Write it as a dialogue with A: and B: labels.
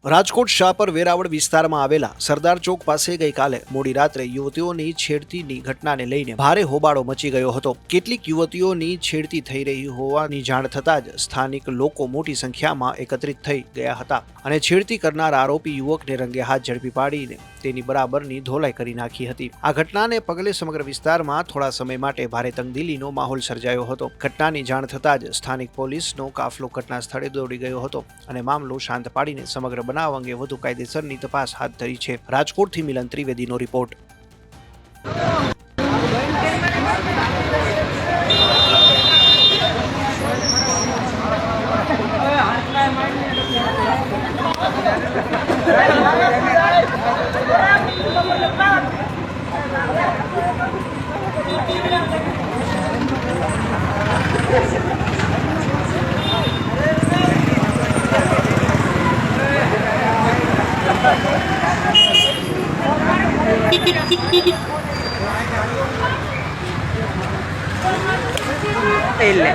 A: રાજકોટ શાહપર વેરાવળ વિસ્તારમાં આવેલા સરદાર ચોક પાસે ગઈકાલે મોડી રાત્રે યુવતીઓની છેડતીની ઘટનાને લઈને ભારે હોબાળો મચી ગયો હતો। કેટલીક યુવતીઓની છેડતી થઈ રહી હોવાની જાણ થતાં જ સ્થાનિક લોકો મોટી સંખ્યામાં એકત્રિત થઈ ગયા હતા અને છેડતી કરનાર આરોપી યુવકને રંગે હાથ ઝડપી પાડીને તેની બરાબરની ધોલાઈ કરી નાખી હતી। આ ઘટનાને પગલે સમગ્ર વિસ્તારમાં થોડા સમય માટે ભારે તંગદિલીનો માહોલ સર્જાયો હતો। ઘટનાની જાણ થતાં જ સ્થાનિક પોલીસનો કાફલો ઘટના સ્થળે દોડી ગયો હતો અને મામલો શાંત પાડીને સમગ્ર બનાવ અંગે વધુ કાયદેસરની તપાસ હાથ ધરી છે। રાજકોટથી મિલન ત્રિવેદીનો રિપોર્ટ।
B: એટલે